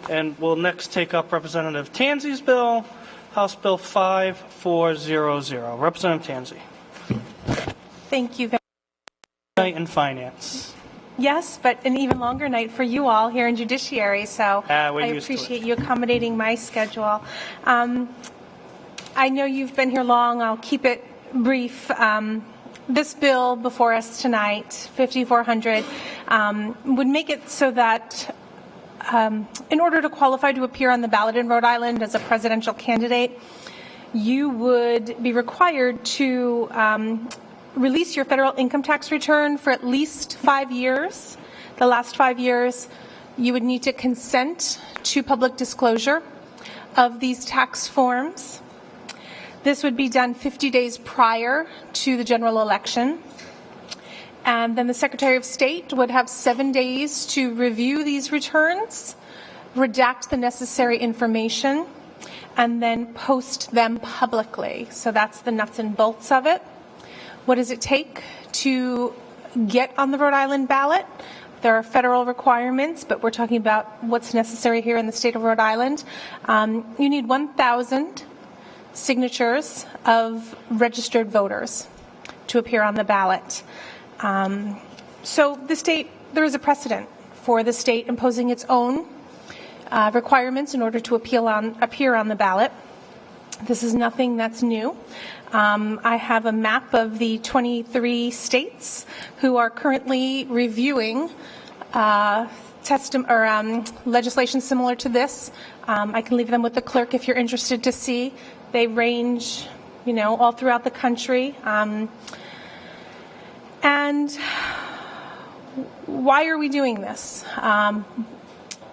And we'll next take up Representative Tanzi's bill, House Bill 5400. Representative Tanzi. Thank you very much. Night in finance. Yes, but an even longer night for you all here in Judiciary, so I appreciate you accommodating my schedule. I know you've been here long. I'll keep it brief. This bill before us tonight, 5400, would make it so that in order to qualify to appear on the ballot in Rhode Island as a presidential candidate, you would be required to release your federal income tax return for at least 5 years. The last 5 years, you would need to consent to public disclosure of these tax forms. This would be done 50 days prior to the general election. And then the Secretary of State would have 7 days to review these returns, redact the necessary information, and then post them publicly. So that's the nuts and bolts of it. What does it take to get on the Rhode Island ballot? There are federal requirements, but we're talking about what's necessary here in the state of Rhode Island. You need 1,000 signatures of registered voters to appear on the ballot. So the state, there is a precedent for the state imposing its own requirements in order to appear on the ballot. This is nothing that's new. I have a map of the 23 states who are currently reviewing legislation similar to this. I can leave them with the clerk if you're interested to see. They range, all throughout the country. And why are we doing this?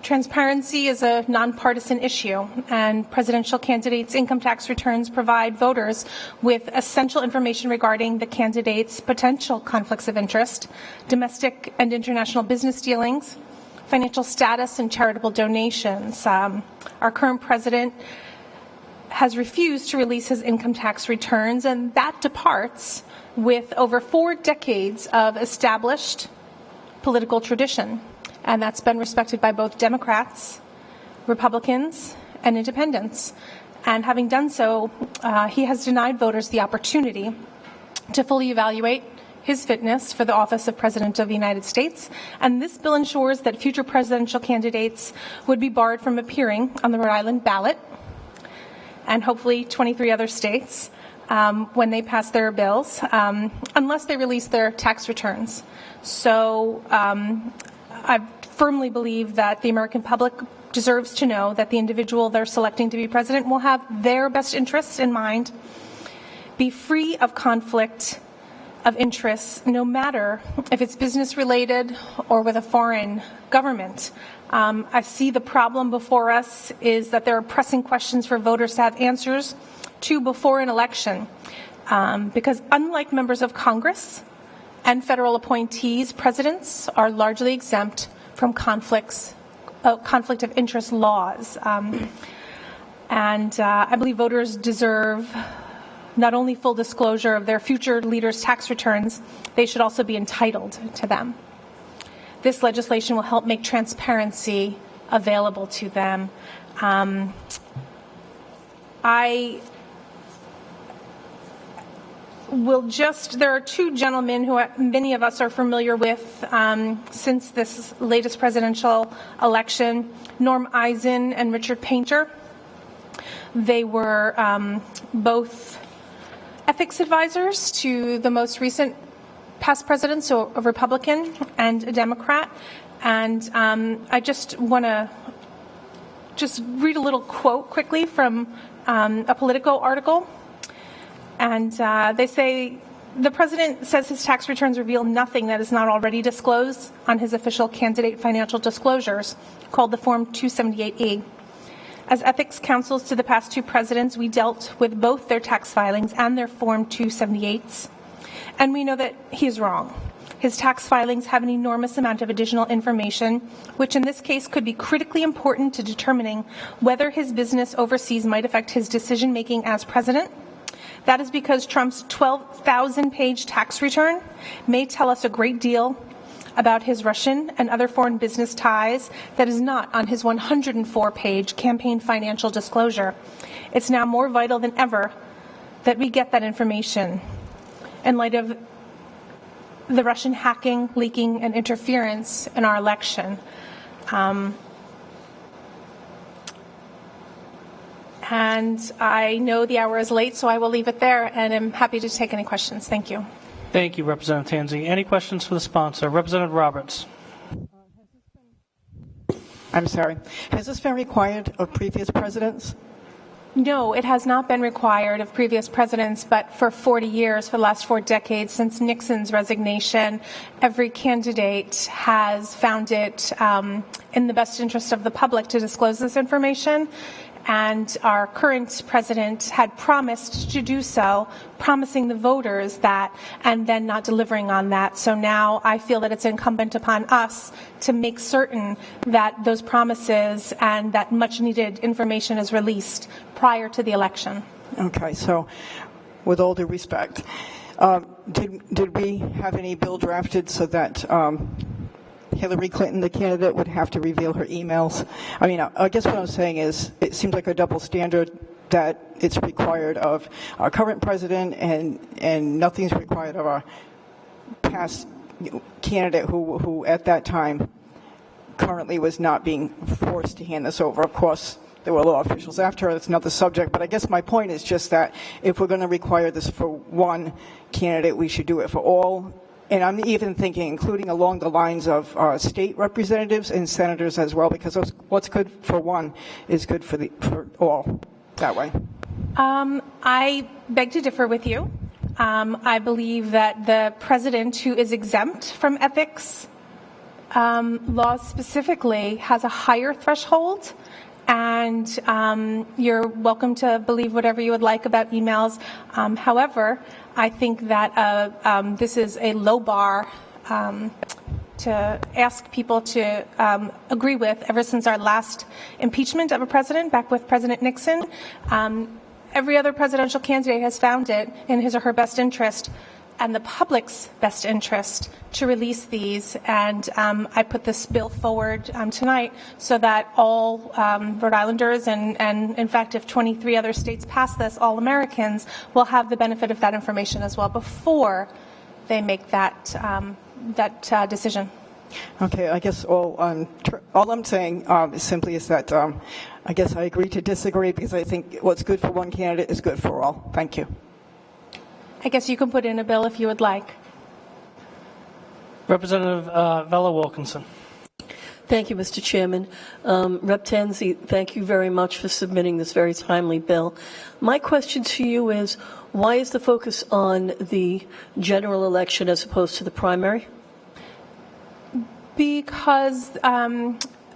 Transparency is a nonpartisan issue, and presidential candidates' income tax returns provide voters with essential information regarding the candidate's potential conflicts of interest, domestic and international business dealings, financial status, and charitable donations. Our current president has refused to release his income tax returns, and that departs with over 4 decades of established political tradition. And that's been respected by both Democrats, Republicans, and independents. And having done so, he has denied voters the opportunity to fully evaluate his fitness for the office of President of the United States. And this bill ensures that future presidential candidates would be barred from appearing on the Rhode Island ballot, and hopefully 23 other states, when they pass their bills, unless they release their tax returns. So I firmly believe that the American public deserves to know that the individual they're selecting to be president will have their best interests in mind, be free of conflict of interest, no matter if it's business related or with a foreign government. I see the problem before us is that there are pressing questions for voters to have answers to before an election, because unlike members of Congress and federal appointees, presidents are largely exempt from conflict of interest laws. And I believe voters deserve not only full disclosure of their future leaders' tax returns, they should also be entitled to them. This legislation will help make transparency available to them. There are 2 gentlemen who many of us are familiar with since this latest presidential election, Norm Eisen and Richard Painter. They were both ethics advisors to the most recent past president, so a Republican and a Democrat. And I just want to read a little quote quickly from a Politico article. And they say, the president says his tax returns reveal nothing that is not already disclosed on his official candidate financial disclosures, called the Form 278E. As ethics counsels to the past 2 presidents, we dealt with both their tax filings and their Form 278s. And we know that he is wrong. His tax filings have an enormous amount of additional information, which in this case could be critically important to determining whether his business overseas might affect his decision-making as president. That is because Trump's 12,000-page tax return may tell us a great deal about his Russian and other foreign business ties that is not on his 104-page campaign financial disclosure. It's now more vital than ever that we get that information in light of the Russian hacking, leaking, and interference in our election. And I know the hour is late, so I will leave it there, and I'm happy to take any questions. Thank you. Thank you, Representative Tansey. Any questions for the sponsor? Representative Roberts. I'm sorry. Has this been required of previous presidents? No, it has not been required of previous presidents, but for 40 years, for the last 4 decades, since Nixon's resignation, every candidate has found it in the best interest of the public to disclose this information. And our current president had promised to do so, promising the voters that, and then not delivering on that. So now I feel that it's incumbent upon us to make certain that those promises and that much needed information is released prior to the election. Okay, so with all due respect, did we have any bill drafted so that Hillary Clinton, the candidate, would have to reveal her emails? I mean, I guess what I'm saying is it seems like a double standard that it's required of our current president and nothing's required of our past candidate who at that time currently was not being forced to hand this over. Of course, there were law officials after her. That's another subject. But I guess my point is just that if we're going to require this for one candidate, we should do it for all. And I'm even thinking, including along the lines of state representatives and senators as well, because what's good for one is good for all that way. I beg to differ with you. I believe that the president, who is exempt from ethics laws specifically, has a higher threshold. And you're welcome to believe whatever you would like about emails. However, I think that this is a low bar to ask people to agree with ever since our last impeachment of a president, back with President Nixon. Every other presidential candidate has found it in his or her best interest and the public's best interest to release these. And I put this bill forward tonight so that all Rhode Islanders and in fact, if 23 other states pass this, all Americans will have the benefit of that information as well before they make that decision. Okay, I guess all I'm saying simply is that I guess I agree to disagree, because I think what's good for one candidate is good for all. Thank you. I guess you can put in a bill if you would like. Representative Vella Wilkinson. Thank you, Mr. Chairman. Rep. Tansey, thank you very much for submitting this very timely bill. My question to you is, why is the focus on the general election as opposed to the primary? Because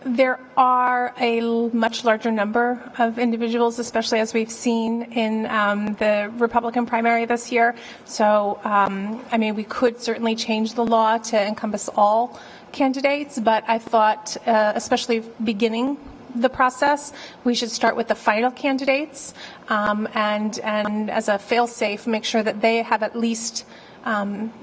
there are a much larger number of individuals, especially as we've seen in the Republican primary this year. So, I mean, we could certainly change the law to encompass all candidates, but I thought, especially beginning the process, we should start with the final candidates and as a fail-safe, make sure that they have at least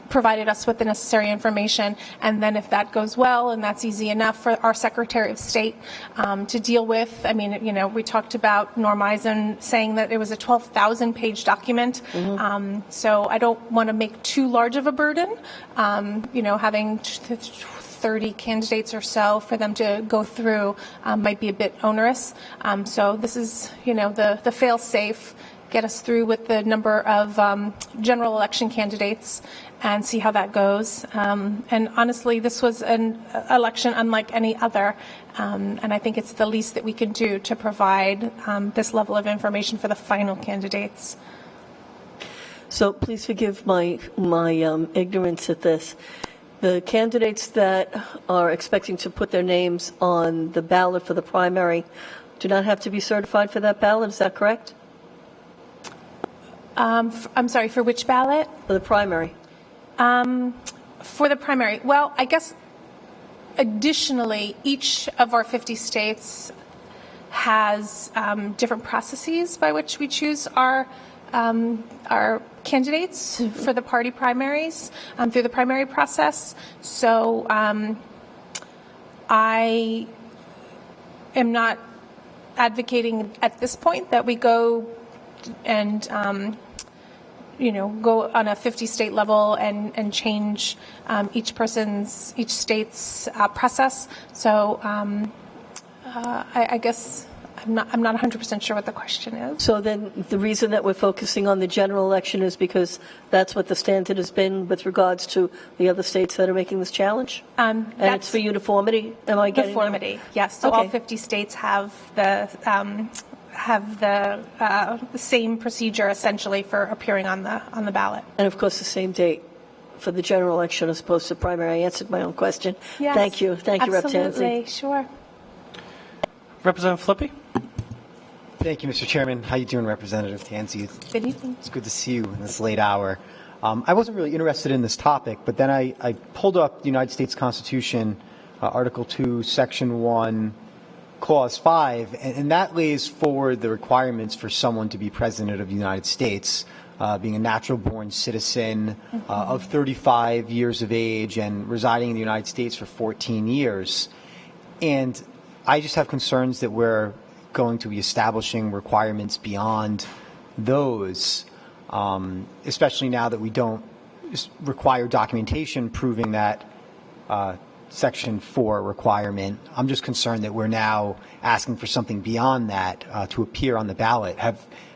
provided us with the necessary information. And then if that goes well, and that's easy enough for our Secretary of State to deal with. I mean, you know, we talked about Norm Eisen saying that it was a 12,000-page document. So I don't want to make too large of a burden, you know, having 30 candidates or so for them to go through might be a bit onerous. So this is, you know, the fail-safe, get us through with the number of general election candidates and see how that goes. And honestly, this was an election unlike any other, and I think it's the least that we can do to provide this level of information for the final candidates. So please forgive my ignorance at this. The candidates that are expecting to put their names on the ballot for the primary do not have to be certified for that ballot, is that correct? I'm sorry, for which ballot? For the primary. For the primary. Well, I guess additionally, each of our 50 states has different processes by which we choose our candidates for the party primaries through the primary process. So I am not advocating at this point that we go and go on a 50-state level and change each state's process. So I guess I'm not 100% sure what the question is. So then the reason that we're focusing on the general election is because that's what the standard has been with regards to the other states that are making this challenge? And it's for uniformity? Am I getting uniformity? Yes. So Okay. all 50 states have the same procedure essentially for appearing on the ballot. And of course, the same date for the general election as opposed to primary. I answered my own question. Yes. Thank you. Thank you, Rep. Tansey. Absolutely. Sure. Representative Flippy? Thank you, Mr. Chairman. How you doing, Representative Tansey? Good evening. It's good to see you in this late hour. I wasn't really interested in this topic, but then I pulled up the United States Constitution, Article 2, Section 1, Clause 5, and that lays forward the requirements for someone to be President of the United States, being a natural-born citizen of 35 years of age and residing in the United States for 14 years. And I just have concerns that we're going to be establishing requirements beyond those, especially now that we don't require documentation proving that Section 4 requirement. I'm just concerned that we're now asking for something beyond that to appear on the ballot.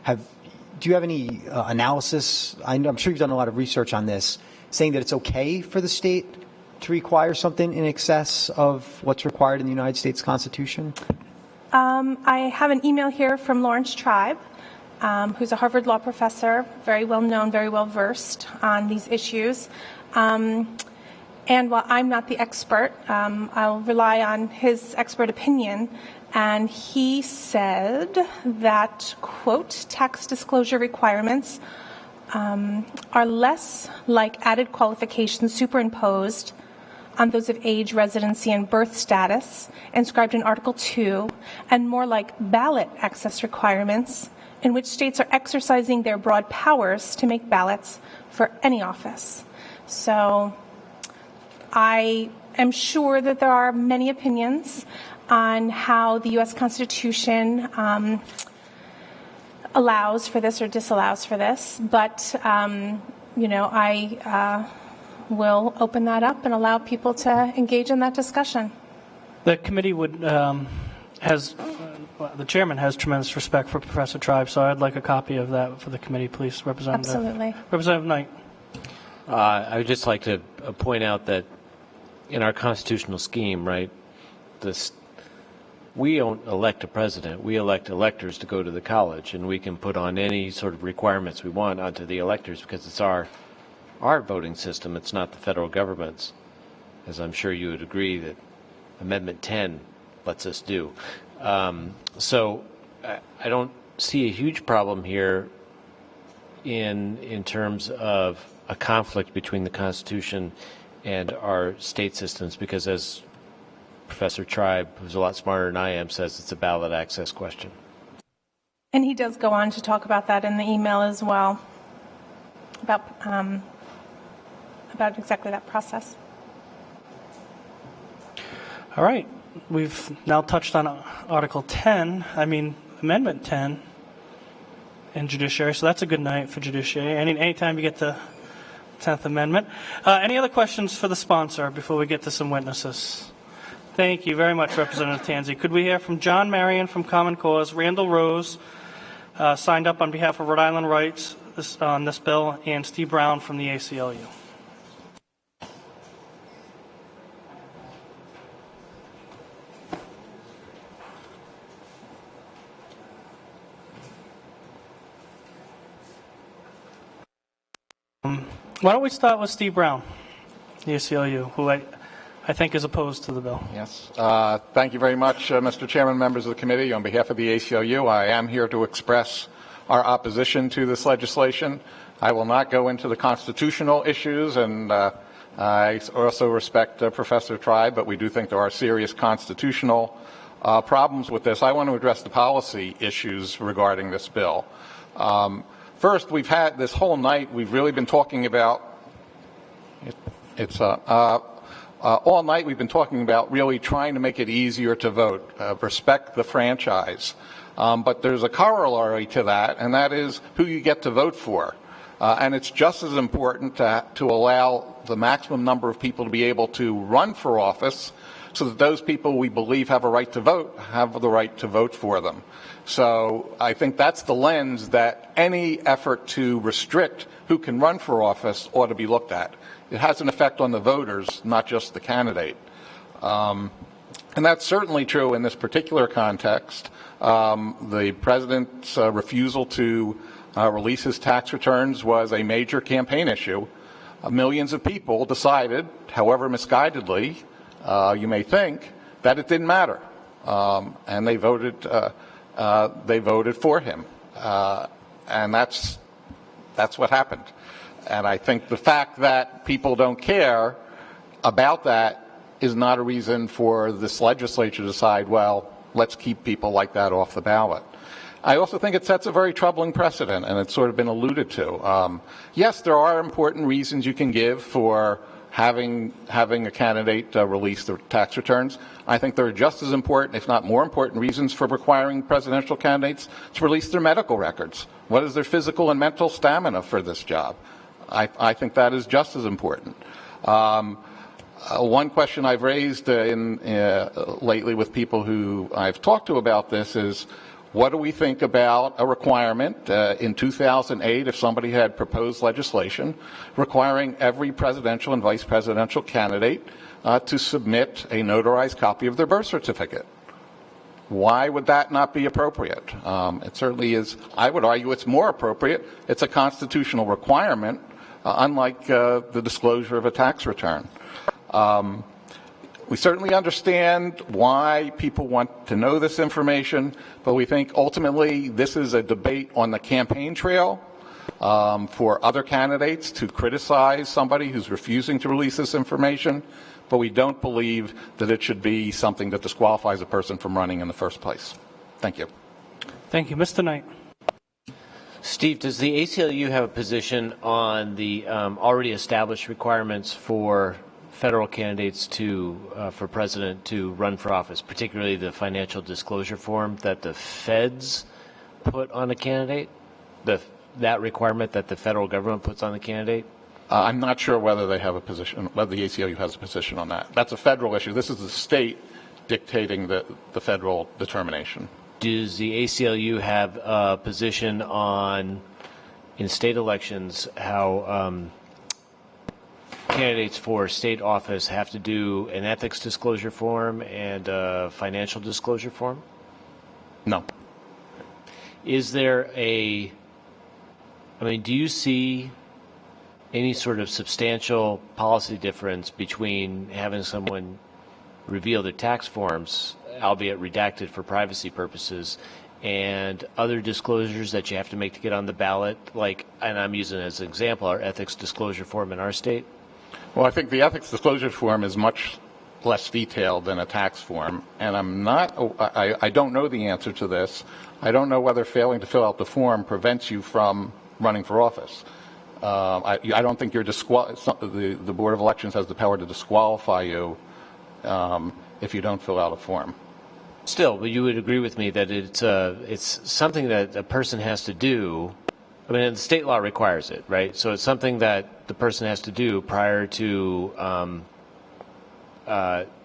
Do you have any analysis? I'm sure you've done a lot of research on this, saying that it's okay for the state to require something in excess of what's required in the United States Constitution? I have an email here from Lawrence Tribe, who's a Harvard law professor, very well known, very well versed on these issues. And while I'm not the expert, I'll rely on his expert opinion. And he said that, quote, tax disclosure requirements are less like added qualifications superimposed on those of age, residency, and birth status inscribed in Article 2, and more like ballot access requirements in which states are exercising their broad powers to make ballots for any office. So I am sure that there are many opinions on how the U.S. Constitution allows for this or disallows for this, but, I will open that up and allow people to engage in that discussion. The committee the chairman has tremendous respect for Professor Tribe, so I'd like a copy of that for the committee, please, Representative. Absolutely. Representative Knight. I would just like to point out that in our constitutional scheme, right, we don't elect a president. We elect electors to go to the college, and we can put on any sort of requirements we want onto the electors because it's our voting system. It's not the federal government's, as I'm sure you would agree that Amendment 10 lets us do. So I don't see a huge problem here in terms of a conflict between the Constitution and our state systems, because as Professor Tribe, who's a lot smarter than I am, says it's a ballot access question. And he does go on to talk about that in the email as well, about exactly that process. All right. We've now touched on Amendment 10 in Judiciary, so that's a good night for Judiciary. Anytime you get the 10th Amendment. Any other questions for the sponsor before we get to some witnesses? Thank you very much, Representative Tansey. Could we hear from John Marion from Common Cause, Randall Rose, signed up on behalf of Rhode Island Rights on this bill, and Steve Brown from the ACLU? Why don't we start with Steve Brown, the ACLU, who I think is opposed to the bill. Yes. Thank you very much, Mr. Chairman, members of the committee. On behalf of the ACLU, I am here to express our opposition to this legislation. I will not go into the constitutional issues, and I also respect Professor Tribe, but we do think there are serious constitutional problems with this. I want to address the policy issues regarding this bill. First, we've had this whole night, we've really been talking about, all night we've been talking about really trying to make it easier to vote, respect the franchise. But there's a corollary to that, and that is who you get to vote for. And it's just as important to allow the maximum number of people to be able to run for office so that those people we believe have a right to vote have the right to vote for them. So I think that's the lens that any effort to restrict who can run for office ought to be looked at. It has an effect on the voters, not just the candidate. And that's certainly true in this particular context. The president's refusal to release his tax returns was a major campaign issue. Millions of people decided, however misguidedly you may think, that it didn't matter, and they voted for him, and that's what happened. And I think the fact that people don't care about that is not a reason for this legislature to decide, well, let's keep people like that off the ballot. I also think it sets a very troubling precedent, and it's sort of been alluded to. Yes, there are important reasons you can give for having a candidate release their tax returns. I think there are just as important, if not more important, reasons for requiring presidential candidates to release their medical records. What is their physical and mental stamina for this job? I think that is just as important. One question I've raised lately with people who I've talked to about this is, what do we think about a requirement in 2008, if somebody had proposed legislation requiring every presidential and vice presidential candidate to submit a notarized copy of their birth certificate? Why would that not be appropriate? It certainly is. I would argue it's more appropriate. It's a constitutional requirement, unlike the disclosure of a tax return. We certainly understand why people want to know this information, but we think ultimately this is a debate on the campaign trail for other candidates to criticize somebody who's refusing to release this information, but we don't believe that it should be something that disqualifies a person from running in the first place. Thank you. Thank you. Mr. Knight. Steve, does the ACLU have a position on the already established requirements for federal candidates for president to run for office, particularly the financial disclosure form that the feds put on a candidate, that requirement that the federal government puts on the candidate? I'm not sure whether they have a position, whether the ACLU has a position on that. That's a federal issue. This is the state dictating the federal determination. Does the ACLU have a position on, in state elections, how candidates for state office have to do an ethics disclosure form and a financial disclosure form? No. Is there do you see any sort of substantial policy difference between having someone reveal their tax forms, albeit redacted for privacy purposes, and other disclosures that you have to make to get on the ballot, and I'm using as an example our ethics disclosure form in our state? Well, I think the ethics disclosure form is much less detailed than a tax form, and I don't know the answer to this. I don't know whether failing to fill out the form prevents you from running for office. I don't think the Board of Elections has the power to disqualify you if you don't fill out a form. Still, but you would agree with me that it's something that a person has to do. I mean, the state law requires it, right? So it's something that the person has to do prior to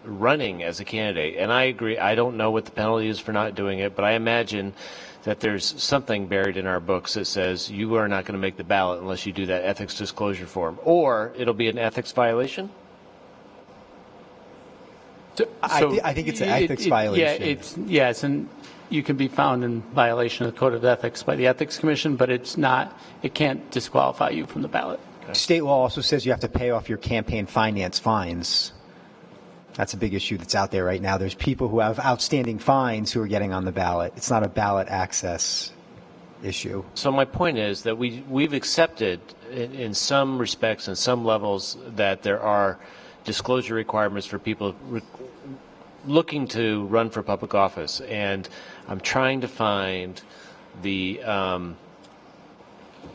running as a candidate. And I agree. I don't know what the penalty is for not doing it, but I imagine that there's something buried in our books that says you are not going to make the ballot unless you do that ethics disclosure form, or it'll be an ethics violation. I think it's an ethics violation. Yes, and you can be found in violation of the Code of Ethics by the Ethics Commission, but it can't disqualify you from the ballot. Okay. State law also says you have to pay off your campaign finance fines. That's a big issue that's out there right now. There's people who have outstanding fines who are getting on the ballot. It's not a ballot access issue. So my point is that we've accepted in some respects and some levels that there are disclosure requirements for people looking to run for public office, and I'm trying to find the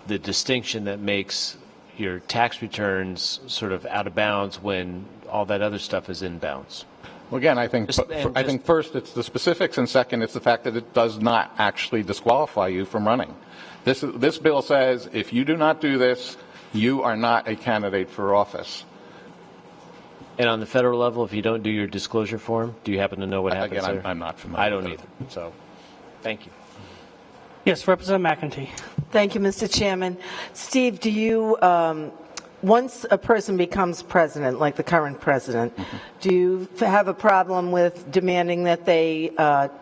the distinction that makes your tax returns sort of out of bounds when all that other stuff is in bounds? Well, again, I think first it's the specifics, and second it's the fact that it does not actually disqualify you from running. This bill says if you do not do this, you are not a candidate for office. And on the federal level, if you don't do your disclosure form, do you happen to know what happens Again, there? I'm not familiar. I don't with it. either. So, thank you. Yes, Representative McEntee. Thank you, Mr. Chairman. Steve, do you, once a person becomes president, like the current president, do you have a problem with demanding that they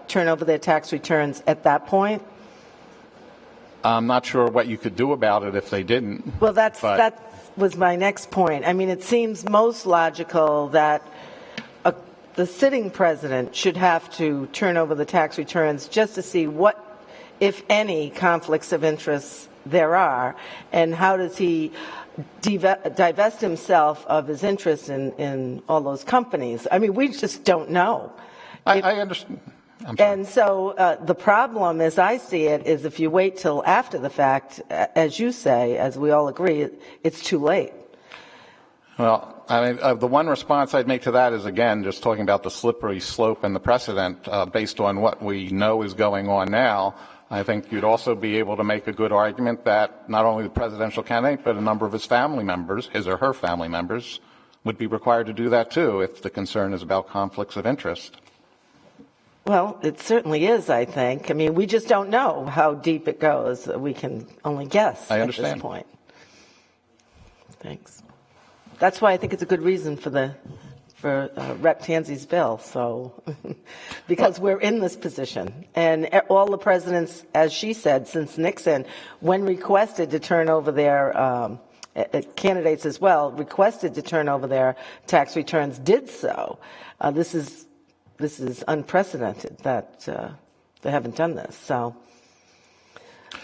turn over their tax returns at that point? I'm not sure what you could do about it if they didn't. Well, that was my next point. I mean, it seems most logical that the sitting president should have to turn over the tax returns just to see what, if any, conflicts of interest there are, and how does he divest himself of his interest in all those companies. I mean, we just don't know. I understand. I'm sorry. And so the problem, as I see it, is if you wait till after the fact, as you say, as we all agree, it's too late. Well, I mean, the one response I'd make to that is, again, just talking about the slippery slope and the precedent based on what we know is going on now. I think you'd also be able to make a good argument that not only the presidential candidate, but a number of his family members, his or her family members, would be required to do that too if the concern is about conflicts of interest. Well, it certainly is, I think. I mean, we just don't know how deep it goes. We can only guess I at understand. this point. Thanks. That's why I think it's a good reason for Rep. Tanzi's bill. So, because we're in this position, and all the presidents, as she said, since Nixon, when requested to turn over their candidates as well, requested to turn over their tax returns, did so. This is unprecedented that they haven't done this. So.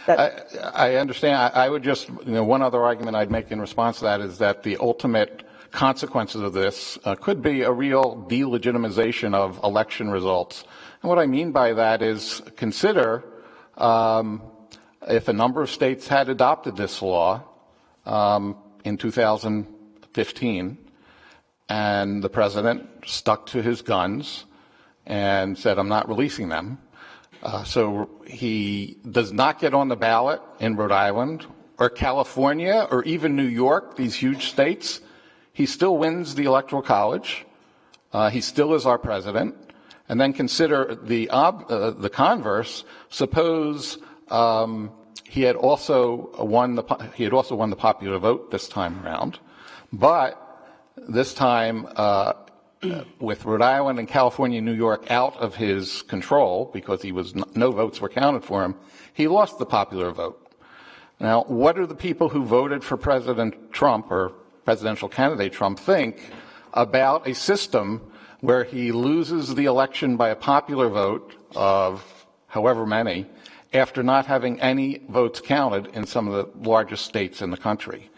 I understand. I would just, one other argument I'd make in response to that is that the ultimate consequences of this could be a real delegitimization of election results. And what I mean by that is consider if a number of states had adopted this law in 2015 and the president stuck to his guns and said, I'm not releasing them. So he does not get on the ballot in Rhode Island or California or even New York, these huge states. He still wins the Electoral College. He still is our president. And then consider the converse. Suppose he had also won the popular vote this time around, but this time with Rhode Island and California and New York out of his control because no votes were counted for him, he lost the popular vote. Now, what do the people who voted for President Trump or presidential candidate Trump think about a system where he loses the election by a popular vote of however many after not having any votes counted in some of the largest states in the country?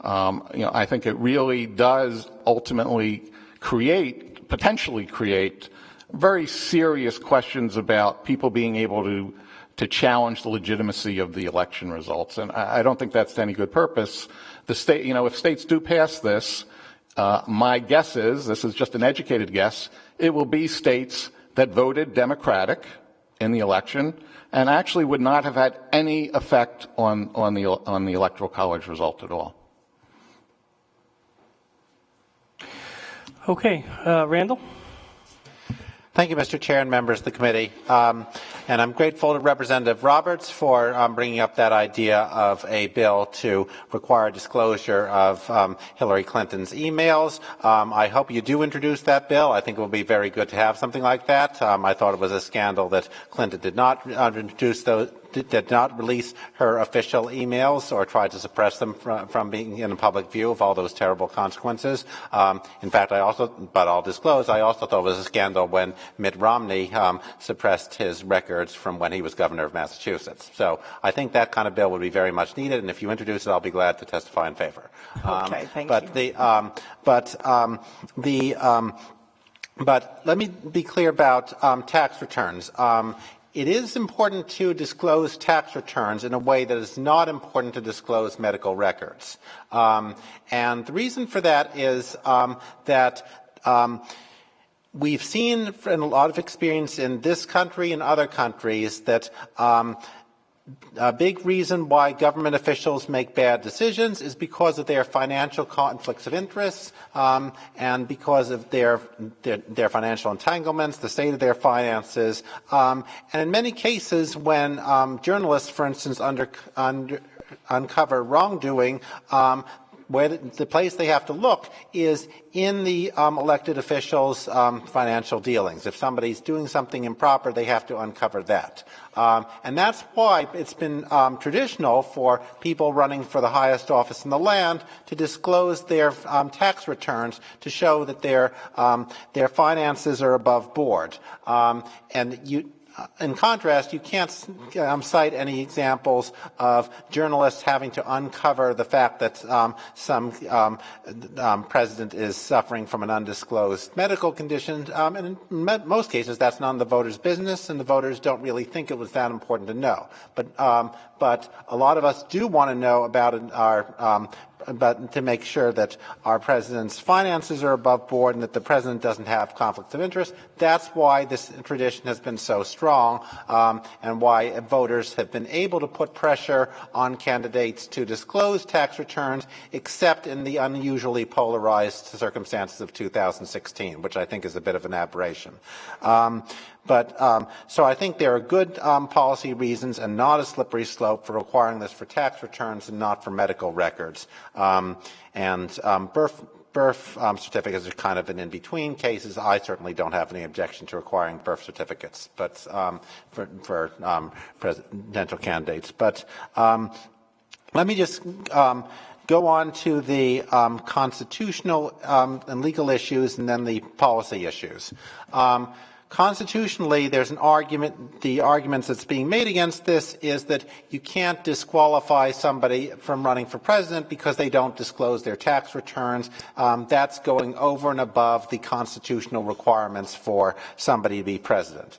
I think it really does ultimately potentially create very serious questions about people being able to challenge the legitimacy of the election results. And I don't think that's to any good purpose. The state, if states do pass this, my guess is, this is just an educated guess, it will be states that voted Democratic in the election and actually would not have had any effect on the Electoral College result at all. Okay, Randall? Thank you, Mr. Chair and members of the committee. And I'm grateful to Representative Roberts for bringing up that idea of a bill to require disclosure of Hillary Clinton's emails. I hope you do introduce that bill. I think it will be very good to have something like that. I thought it was a scandal that Clinton did not release her official emails or try to suppress them from being in the public view of all those terrible consequences. In fact, but I'll disclose, I also thought it was a scandal when Mitt Romney suppressed his records from when he was governor of Massachusetts. So I think that kind of bill would be very much needed, and if you introduce it, I'll be glad to testify in favor. Okay, thank you. But let me be clear about tax returns. it is important to disclose tax returns in a way that is not important to disclose medical records. And the reason for that is that we've seen in a lot of experience in this country and other countries that a big reason why government officials make bad decisions is because of their financial conflicts of interest and because of their financial entanglements, the state of their finances. And in many cases, when journalists, for instance, uncover wrongdoing, where the place they have to look is in the elected officials' financial dealings. If somebody's doing something improper, they have to uncover that. And that's why it's been traditional for people running for the highest office in the land to disclose their tax returns to show that their finances are above board. In contrast, you can't cite any examples of journalists having to uncover the fact that some president is suffering from an undisclosed medical condition. And in most cases, that's none of the voters' business, and the voters don't really think it was that important to know. But a lot of us do want to know about but to make sure that our president's finances are above board and that the president doesn't have conflicts of interest. That's why this tradition has been so strong and why voters have been able to put pressure on candidates to disclose tax returns, except in the unusually polarized circumstances of 2016, which I think is a bit of an aberration. So I think there are good policy reasons and not a slippery slope for requiring this for tax returns and not for medical records. Birth certificates are kind of an in-between cases. I certainly don't have any objection to requiring birth certificates, but for presidential candidates. But let me just go on to the constitutional and legal issues, and then the policy issues. Constitutionally, there's an argument, the arguments that's being made against this is that you can't disqualify somebody from running for president because they don't disclose their tax returns. That's going over and above the constitutional requirements for somebody to be president.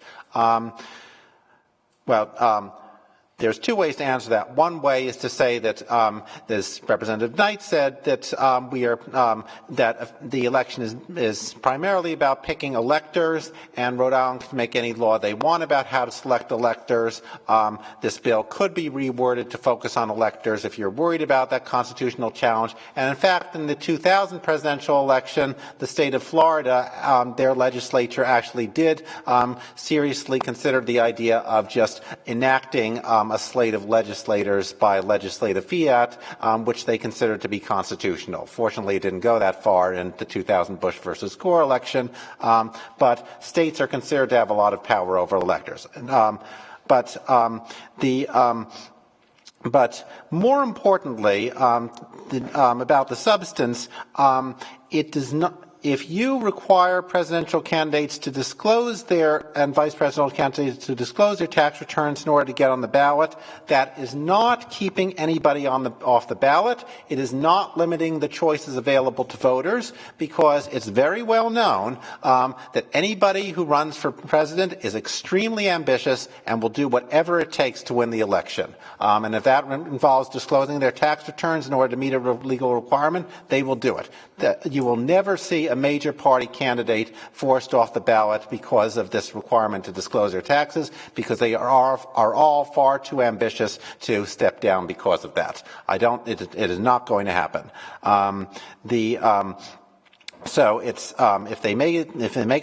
There's two ways to answer that. One way is to say that, as Representative Knight said, that that the election is primarily about picking electors, and Rhode Island can make any law they want about how to select electors. This bill could be reworded to focus on electors if you're worried about that constitutional challenge. And in fact, in the 2000 presidential election, the state of Florida, their legislature actually did seriously consider the idea of just enacting a slate of legislators by legislative fiat, which they considered to be constitutional. Fortunately, it didn't go that far in the 2000 Bush versus Gore election, but states are considered to have a lot of power over electors. But more importantly, about the substance, it does not. If you require presidential candidates to disclose and vice presidential candidates to disclose their tax returns in order to get on the ballot, that is not keeping anybody off the ballot. It is not limiting the choices available to voters, because it's very well known that anybody who runs for president is extremely ambitious and will do whatever it takes to win the election. And if that involves disclosing their tax returns in order to meet a legal requirement, they will do it. You will never see a major party candidate forced off the ballot because of this requirement to disclose their taxes, because they are all far too ambitious to step down because of that. It is not going to happen. So it's if they make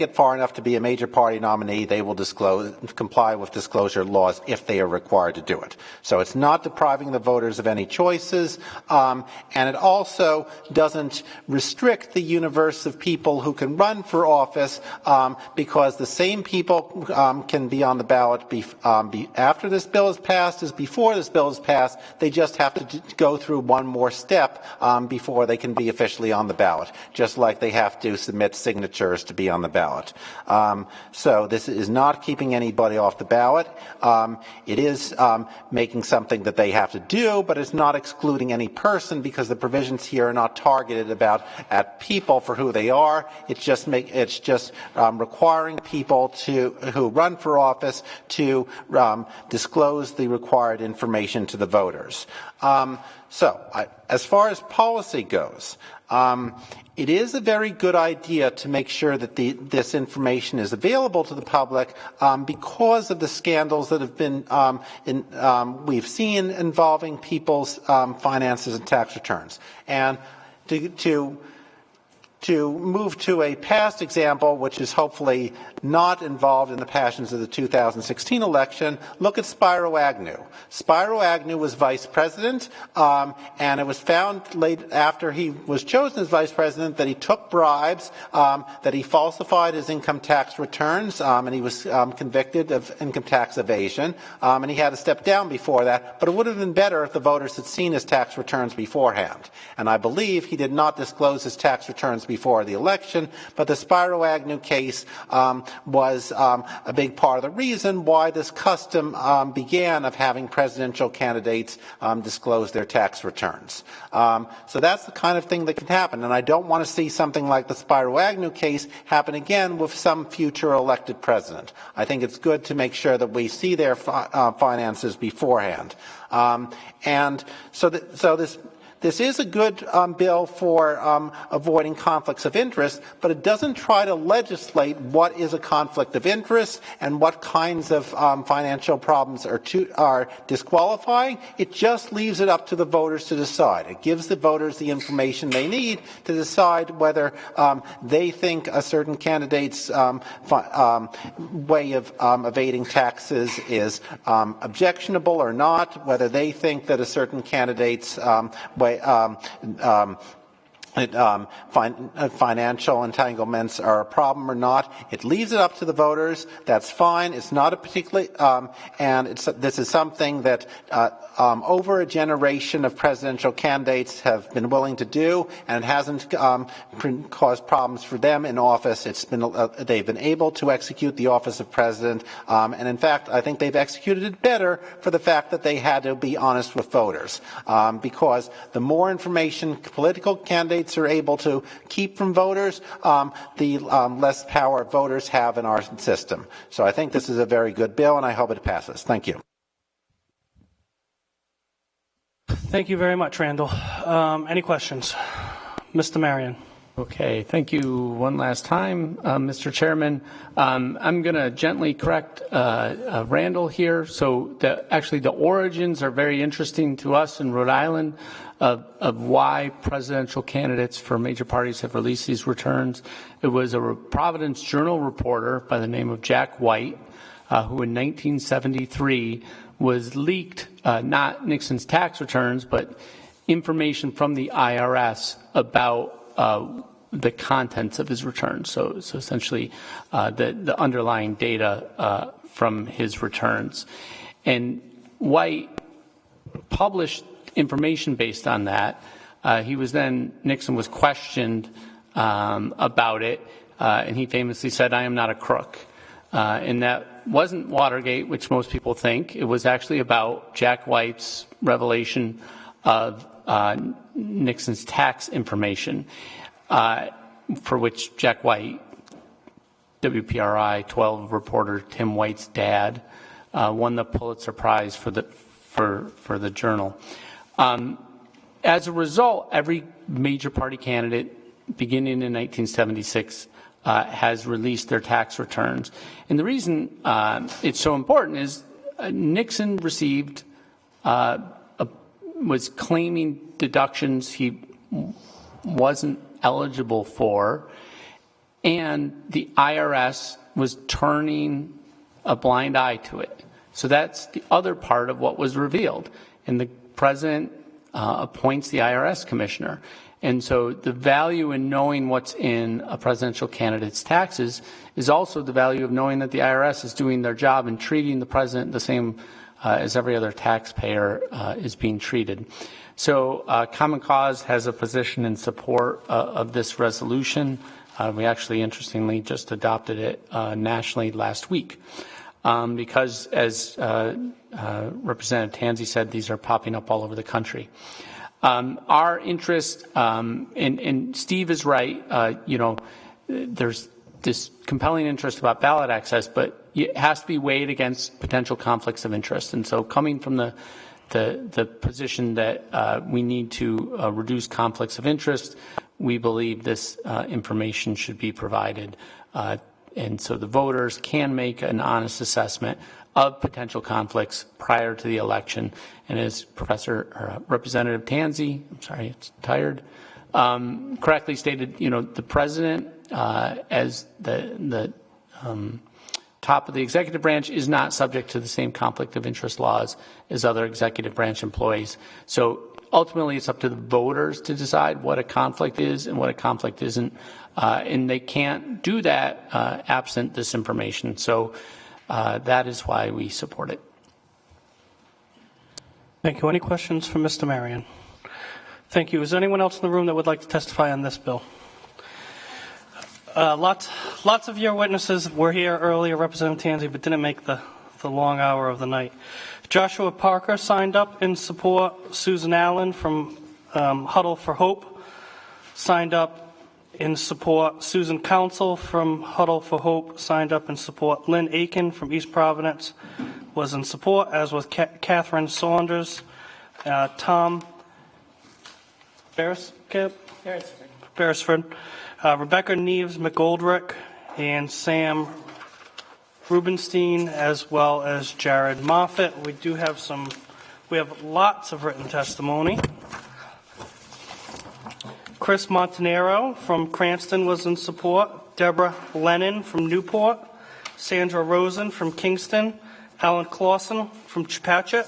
it far enough to be a major party nominee, they will comply with disclosure laws if they are required to do it. So it's not depriving the voters of any choices, and it also doesn't restrict the universe of people who can run for office, because the same people can be on the ballot after this bill is passed as before this bill is passed. They just have to go through one more step before they can be officially on the ballot, just like they have to submit signatures to be on the ballot. So this is not keeping anybody off the ballot. It is making something that they have to do, but it's not excluding any person because the provisions here are not targeted at people for who they are. It's just requiring people who run for office to disclose the required information to the voters. As far as policy goes, it is a very good idea to make sure that this information is available to the public because of the scandals that have been we've seen involving people's finances and tax returns. And to move to a past example, which is hopefully not involved in the passions of the 2016 election, look at Spiro Agnew. Spiro Agnew was vice president, and it was found late after he was chosen as vice president that he took bribes, that he falsified his income tax returns, and he was convicted of income tax evasion, and he had to step down before that. But it would have been better if the voters had seen his tax returns beforehand. And I believe he did not disclose his tax returns before the election, but the Spiro Agnew case was a big part of the reason why this custom began of having presidential candidates disclose their tax returns. So that's the kind of thing that can happen, and I don't want to see something like the Spiro Agnew case happen again with some future elected president. I think it's good to make sure that we see their finances beforehand. And so this is a good bill for avoiding conflicts of interest, but it doesn't try to legislate what is a conflict of interest and what kinds of financial problems are disqualifying. It just leaves it up to the voters to decide. It gives the voters the information they need to decide whether they think a certain candidate's way of evading taxes is objectionable or not, whether they think that a certain candidate's way financial entanglements are a problem or not. It leaves it up to the voters. That's fine. It's not a particularly, and this is something that over a generation of presidential candidates have been willing to do, and it hasn't caused problems for them in office. They've been able to execute the office of president, and in fact, I think they've executed it better for the fact that they had to be honest with voters, because the more information political candidates are able to keep from voters, the less power voters have in our system. So I think this is a very good bill, and I hope it passes. Thank you. Thank you very much, Randall. Any questions? Mr. Marion. Okay, thank you one last time, Mr. Chairman. I'm going to gently correct Randall here. So actually the origins are very interesting to us in Rhode Island of why presidential candidates for major parties have released these returns. It was a Providence Journal reporter by the name of Jack White, who in 1973 was leaked not Nixon's tax returns, but information from the IRS about the contents of his returns. So essentially the underlying data from his returns. And White published information based on that. Nixon was questioned about it, and he famously said, "I am not a crook." And that wasn't Watergate, which most people think. It was actually about Jack White's revelation of Nixon's tax information, for which Jack White, WPRI 12 reporter Tim White's dad, won the Pulitzer Prize for the journal. As a result, every major party candidate beginning in 1976 has released their tax returns. And the reason it's so important is Nixon received, was claiming deductions he wasn't eligible for, and the IRS was turning a blind eye to it. So that's the other part of what was revealed. And the president appoints the IRS commissioner. And so the value in knowing what's in a presidential candidate's taxes is also the value of knowing that the IRS is doing their job and treating the president the same as every other taxpayer is being treated. So Common Cause has a position in support of this resolution. We actually, interestingly, just adopted it nationally last week because, as Representative Tansey said, these are popping up all over the country. Our interest, and Steve is right, there's this compelling interest about ballot access, but it has to be weighed against potential conflicts of interest. And so coming from the position that we need to reduce conflicts of interest, we believe this information should be provided. And so the voters can make an honest assessment of potential conflicts prior to the election. And as Representative Tansey, I'm sorry, it's tired, correctly stated, the president as the top of the executive branch is not subject to the same conflict of interest laws as other executive branch employees. So ultimately, it's up to the voters to decide what a conflict is and what a conflict isn't. And they can't do that absent this information. So that is why we support it. Thank you. Any questions for Mr. Marion? Thank you. Is there anyone else in the room that would like to testify on this bill? Lots of your witnesses were here earlier, Representative Tansey, but didn't make the long hour of the night. Joshua Parker signed up in support. Susan Allen from Huddle for Hope signed up in support. Susan Council from Huddle for Hope signed up in support. Lynn Aiken from East Providence was in support, as was Catherine Saunders. Tom Beresford, Rebecca Neves McGoldrick, and Sam Rubenstein, as well as Jared Moffett. We have lots of written testimony. Chris Montanero from Cranston was in support. Deborah Lennon from Newport. Sandra Rosen from Kingston. Alan Clausen from Chepachet.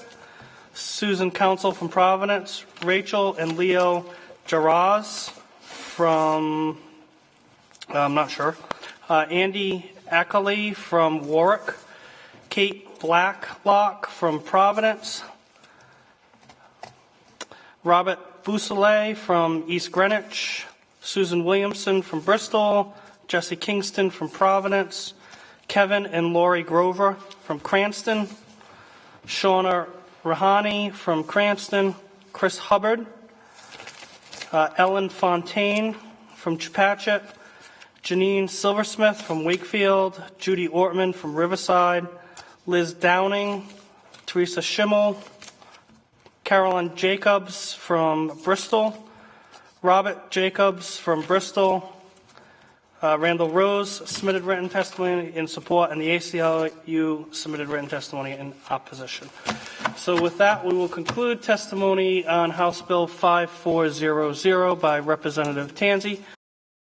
Susan Council from Providence. Rachel and Leo Jaraz from, I'm not sure. Andy Ackley from Warwick. Kate Blacklock from Providence. Robert Bousselet from East Greenwich. Susan Williamson from Bristol. Jesse Kingston from Providence. Kevin and Lori Grover from Cranston. Shauna Rahani from Cranston. Chris Hubbard. Ellen Fontaine from Chepachet. Janine Silversmith from Wakefield. Judy Ortman from Riverside. Liz Downing. Teresa Schimmel. Carolyn Jacobs from Bristol. Robert Jacobs from Bristol. Randall Rose submitted written testimony in support, and the ACLU submitted written testimony in opposition. So with that, we will conclude testimony on House Bill 5400 by Representative Tansey.